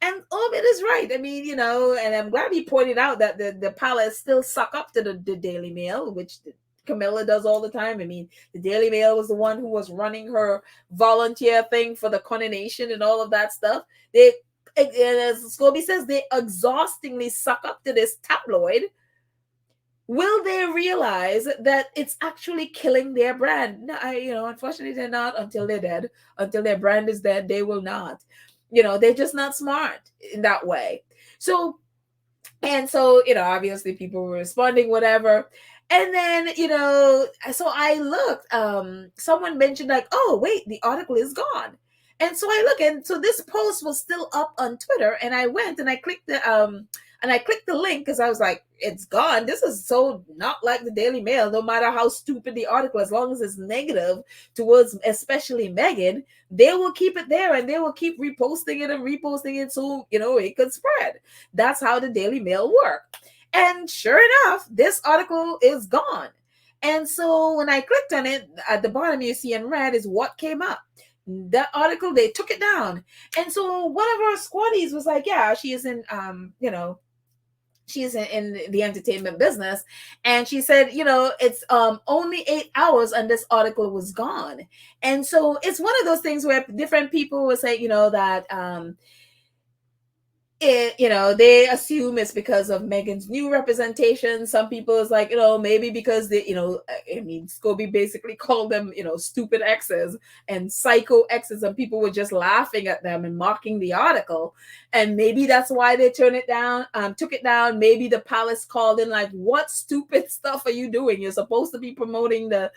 And Omid is right. I mean, and I'm glad he pointed out that the palace still suck up to the Daily Mail, which Camilla does all the time. I mean, the Daily Mail was the one who was running her volunteer thing for the coronation and all of that stuff. They, as Scobie says, they exhaustingly suck up to this tabloid. Will they realize that it's actually killing their brand? No, unfortunately, they're not until they're dead. Until their brand is dead, they will not. They're just not smart in that way. So, obviously people were responding, whatever. And then, so I looked, someone mentioned like, oh, wait, the article is gone. And so I look, and so this post was still up on Twitter, and I went and I clicked the link because I was like, it's gone. This is so not like the Daily Mail, no matter how stupid the article, as long as it's negative towards especially Meghan, they will keep it there and they will keep reposting it so, it could spread. That's how the Daily Mail works. And sure enough, this article is gone. And so when I clicked on it, at the bottom you see in red is what came up. That article, they took it down. And so one of our squaddies was like, yeah, she is in she's in the entertainment business, and she said, it's only 8 hours and this article was gone. And so it's one of those things where different people will say, that they assume it's because of Meghan's new representation. Some people is like, maybe because they, I mean, Scobie basically called them, stupid exes and psycho exes, and people were just laughing at them and mocking the article. And maybe that's why they took it down. Maybe the palace called in like, what stupid stuff are you doing? You're supposed to be promoting the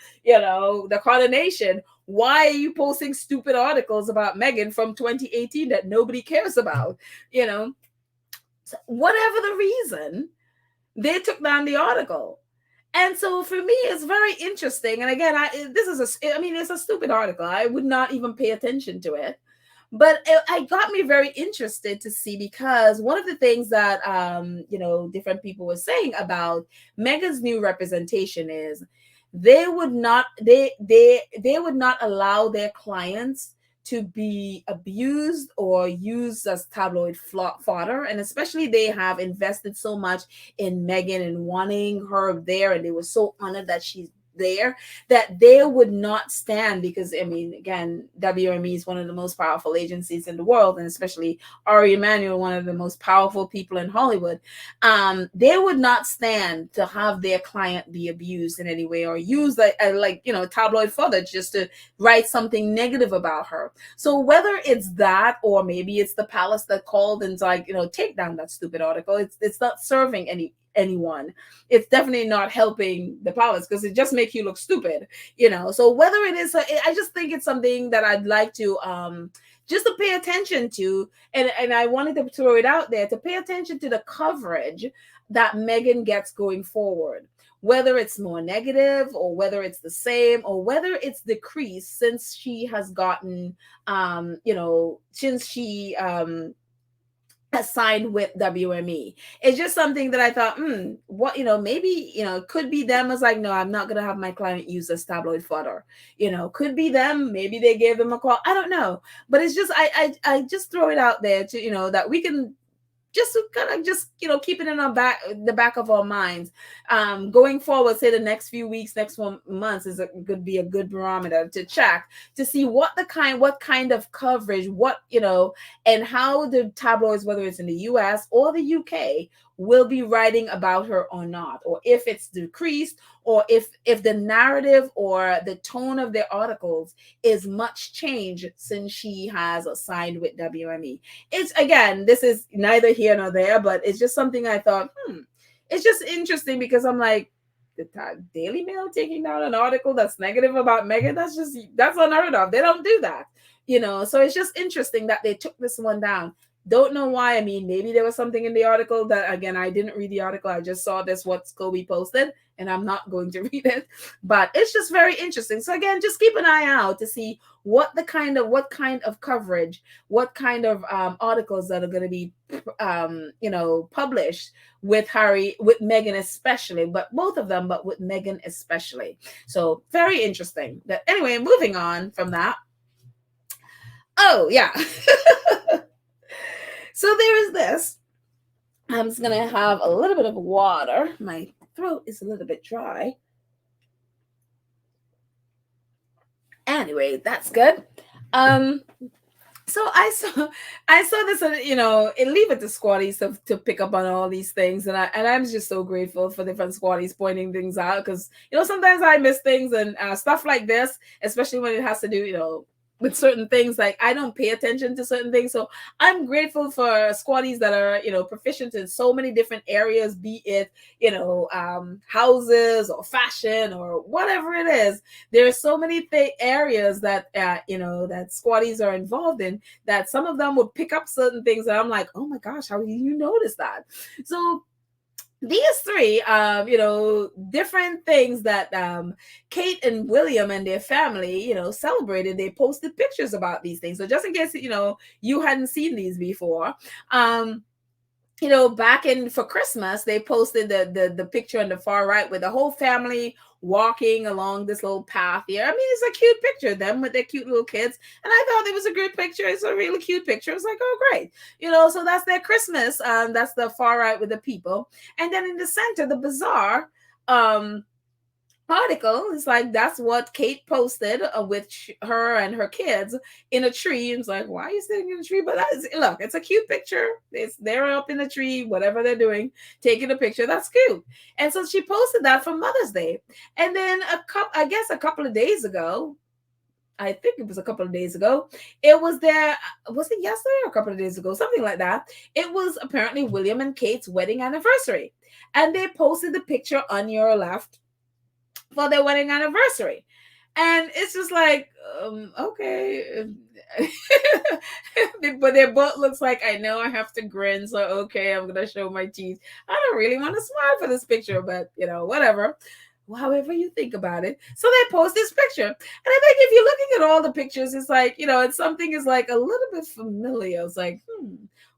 coronation. Why are you posting stupid articles about Meghan from 2018 that nobody cares about? So whatever the reason, they took down the article. And so for me, it's very interesting. And again, it's a stupid article. I would not even pay attention to it. But it got me very interested to see, because one of the things that different people were saying about Meghan's new representation is they would not allow their clients to be abused or used as tabloid fodder. And especially they have invested so much in Meghan and wanting her there, and they were so honored that she's there, that they would not stand, because I mean, again, WME is one of the most powerful agencies in the world, and especially Ari Emanuel, one of the most powerful people in Hollywood. They would not stand to have their client be abused in any way or use tabloid fodder just to write something negative about her. So whether it's that, or maybe it's the palace that called and like, take down that stupid article, it's not serving anyone. It's definitely not helping the palace, because it just makes you look stupid, so whether it is, I just think it's something that I'd like to just to pay attention to, and I wanted to throw it out there to pay attention to the coverage that Meghan gets going forward, whether it's more negative or whether it's the same or whether it's decreased since she has gotten since she signed with WME. It's just something that I thought, maybe, could be them as like, no, I'm not going to have my client use this tabloid fodder. Could be them. Maybe they gave them a call. I don't know. But it's just, I just throw it out there to, that we can just kind of keep it in the back of our minds, going forward. Say the next few weeks, next months could be a good barometer to check to see what kind of coverage, and how the tabloids, whether it's in the US or the UK, will be writing about her or not, or if it's decreased, or if the narrative or the tone of their articles is much changed since she has signed with WME. It's, again, this is neither here nor there, but it's just something I thought, it's just interesting, because I'm like, the Daily Mail taking down an article that's negative about Meghan, that's unheard of. They don't do that, so it's just interesting that they took this one down. Don't know why. I mean, maybe there was something in the article that, again, I didn't read the article. I just saw what Scobie posted, and I'm not going to read it. But it's just very interesting. So again, just keep an eye out to see what kind of coverage, what kind of articles that are going to be, published with Meghan especially, but both of them, but with Meghan especially. So very interesting. But anyway, moving on from that. Oh yeah. So there is this. I'm just going to have a little bit of water. My throat is a little bit dry. Anyway, that's good. So I saw this, leave it to squaddies to pick up on all these things, and I'm just so grateful for different squaddies pointing things out, because sometimes I miss things, and stuff like this, especially when it has to do with certain things, like I don't pay attention to certain things. So I'm grateful for squaddies that are, proficient in so many different areas, be it, houses or fashion or whatever it is. There are so many areas that, that squaddies are involved in, that some of them would pick up certain things that I'm like, oh my gosh, how did you notice that? So these three, different things that Kate and William and their family, celebrated. They posted pictures about these things. So just in case, you hadn't seen these before, back in for Christmas, they posted the picture on the far right with the whole family walking along this little path here. I mean, it's a cute picture, them with their cute little kids. And I thought it was a good picture. It's a really cute picture. It's like, oh, great. So that's their Christmas. That's the far right with the people. And then in the center, the bizarre article is like, that's what Kate posted with her and her kids in a tree. And it's like, why are you sitting in a tree? But look, it's a cute picture. They're up in the tree, whatever they're doing, taking a picture. That's cute. And so she posted that for Mother's Day. And then a couple of days ago, I think it was a couple of days ago, it was it yesterday or a couple of days ago, something like that. It was apparently William and Kate's wedding anniversary. And they posted the picture on your left for their wedding anniversary. And it's just like, okay. But their butt looks like, I know I have to grin, so okay, I'm going to show my teeth. I don't really want to smile for this picture, but, whatever. However you think about it. So they post this picture. And I think if you're looking at all the pictures, it's like, it's something is like a little bit familiar. It's like,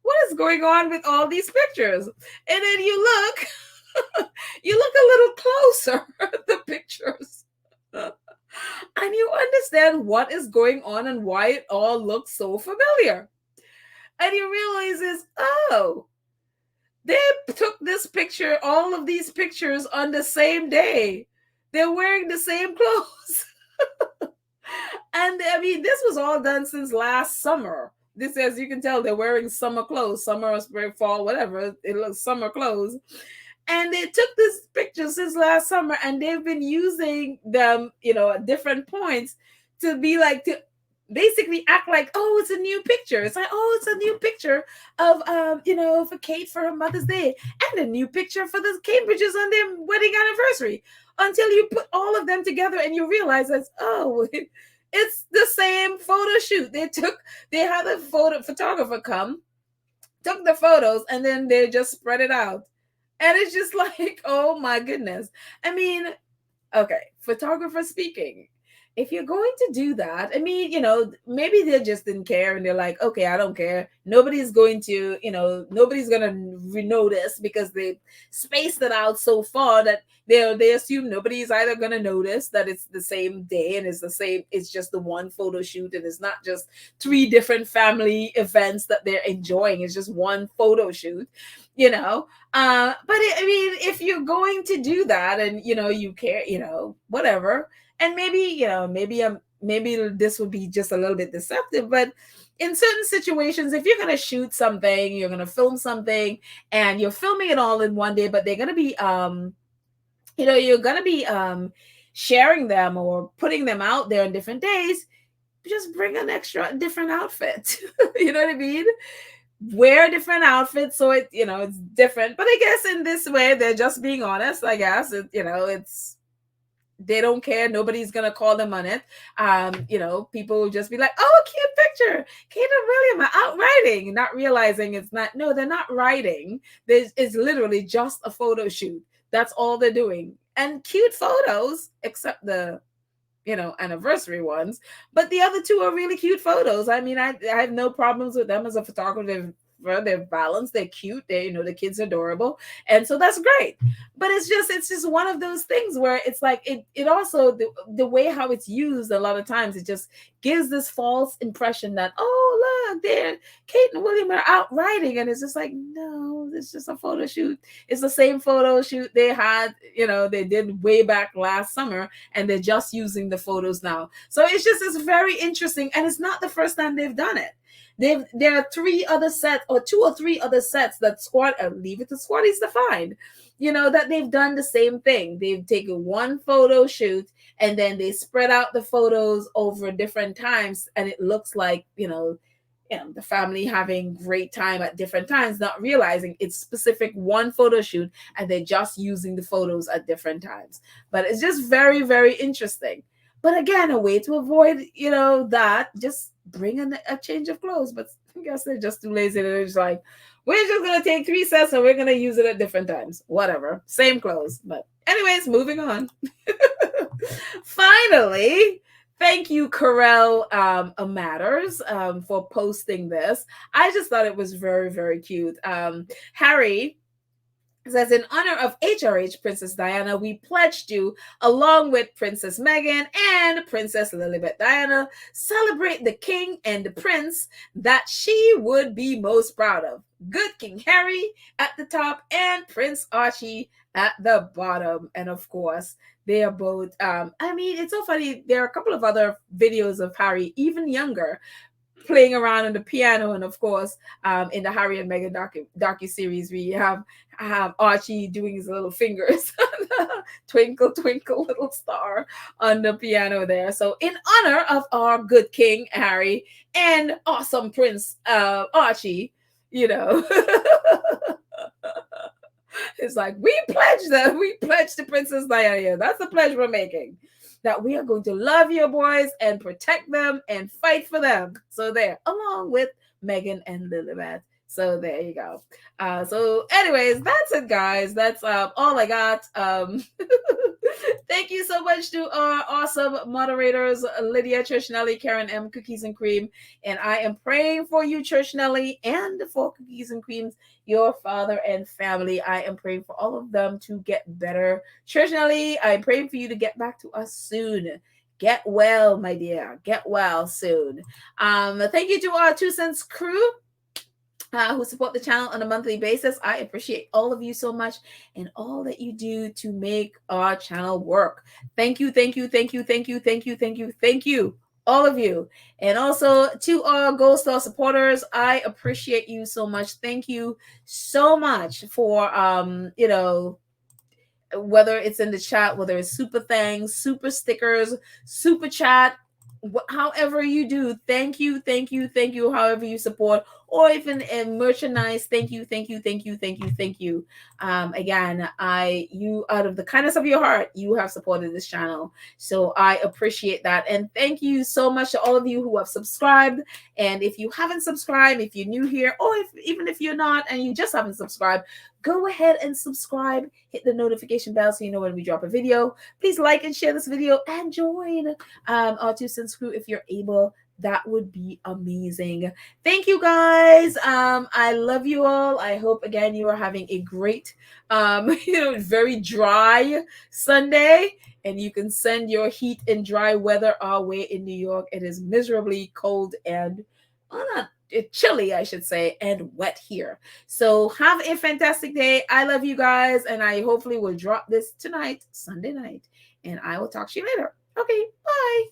what is going on with all these pictures? And then you look a little closer at the pictures. And you understand what is going on and why it all looks so familiar. And you realize they took this picture, all of these pictures on the same day. They're wearing the same clothes. And I mean, this was all done since last summer. This, as you can tell, they're wearing summer clothes, summer, spring, fall, whatever. It looks summer clothes. And they took this picture since last summer, and they've been using them, at different points to be like, to basically act like, oh, it's a new picture. It's like, oh, it's a new picture of, for Kate for her Mother's Day, and a new picture for the Cambridges on their wedding anniversary. Until you put all of them together and you realize that, oh, it's the same photo shoot. They had a photographer come, took the photos, and then they just spread it out. And it's just like, oh my goodness. I mean, okay, photographer speaking, if you're going to do that, I mean, maybe they just didn't care and they're like, okay, I don't care. Nobody's going to notice because they spaced it out so far that they assume nobody's either going to notice that it's the same day and it's just the one photo shoot, and it's not just 3 different family events that they're enjoying. It's just one photo shoot, I mean, if you're going to do that and, you care, whatever. And maybe, maybe this would be just a little bit deceptive, but in certain situations, if you're going to shoot something, you're going to film something and you're filming it all in one day, but they're going to be, you're going to be sharing them or putting them out there on different days, just bring an different outfit. You know what I mean? Wear different outfits so it's different. But I guess in this way, they're just being honest. I guess they don't care. Nobody's gonna call them on it. People will just be like, oh, cute picture. Kate and William are out riding, not realizing it's not. No, they're not riding. It's literally just a photo shoot. That's all they're doing. And cute photos, except the anniversary ones. But the other 2 are really cute photos. I mean, I have no problems with them as a photographer. They're balanced, they're cute, the kids are adorable, and so that's great. But it's just one of those things where it's like it also the way how it's used a lot of times, it just gives this false impression that, oh, look, there Kate and William are out riding, and it's just like, no, it's just a photo shoot. It's the same photo shoot they had, they did way back last summer, and they're just using the photos now. So it's very interesting, and it's not the first time they've done it. There are 3 other sets, or 2 or 3 other sets that leave it to squatties to find, that they've done the same thing. They've taken one photo shoot and then they spread out the photos over different times, and it looks like, the family having great time at different times, not realizing it's specific one photo shoot and they're just using the photos at different times. But it's just very, very interesting. But again, a way to avoid, that, just bring a change of clothes. But I guess they're just too lazy. They're just like, we're just going to take 3 sets and we're going to use it at different times. Whatever. Same clothes. But anyways, moving on. Finally, Thank you, Carell Matters, for posting this. I just thought it was very, very cute. Harry says, in honor of HRH Princess Diana, we pledge to, along with Princess Meghan and Princess Lilibet Diana, celebrate the king and the prince that she would be most proud of. Good King Harry at the top and Prince Archie at the bottom. And of course, they are both, I mean, it's so funny. There are a couple of other videos of Harry, even younger, playing around on the piano. And of course, in the Harry and Meghan docu-series, we have Archie doing his little fingers, twinkle, twinkle, little star on the piano there. So in honor of our good King Harry and awesome Prince Archie, you know, it's like, we pledge to Princess Diana. That's the pledge we're making, that we are going to love your boys and protect them and fight for them. So there, along with Meghan and Lilibet. So there you go. So anyways, that's it, guys. That's all I got. Thank you so much to our awesome moderators, Lydia, Church Nelly, Karen M, Cookies and Cream. And I am praying for you, Church Nelly, and for Cookies and Creams, your father and family. I am praying for all of them to get better. Church Nelly, I'm praying for you to get back to us soon. Get well, my dear. Get well soon. Thank you to our 2 Cents crew, who support the channel on a monthly basis. I appreciate all of you so much and all that you do to make our channel work. Thank you, thank you, thank you, thank you, thank you, thank you, thank you, all of you. And also to our Gold Star supporters, I appreciate you so much. Thank you so much for, you know, whether it's in the chat, whether it's super thanks, super stickers, super chat, however you do, thank you, thank you, thank you, however you support, or even in merchandise, thank you, thank you, thank you, thank you, thank you. Again, you, out of the kindness of your heart, you have supported this channel, so I appreciate that. And thank you so much to all of you who have subscribed. And if you haven't subscribed, if you're new here, or even if you're not and you just haven't subscribed, go ahead and subscribe, hit the notification bell so you know when we drop a video. Please like and share this video and join our 2 Cents crew if you're able. That would be amazing. Thank you, guys. I love you all. I hope, again, you are having a great, very dry Sunday, and you can send your heat and dry weather our way in New York. It is miserably cold and chilly, I should say, and wet here. So have a fantastic day. I love you guys, and I hopefully will drop this tonight, Sunday night, and I will talk to you later. Okay, bye.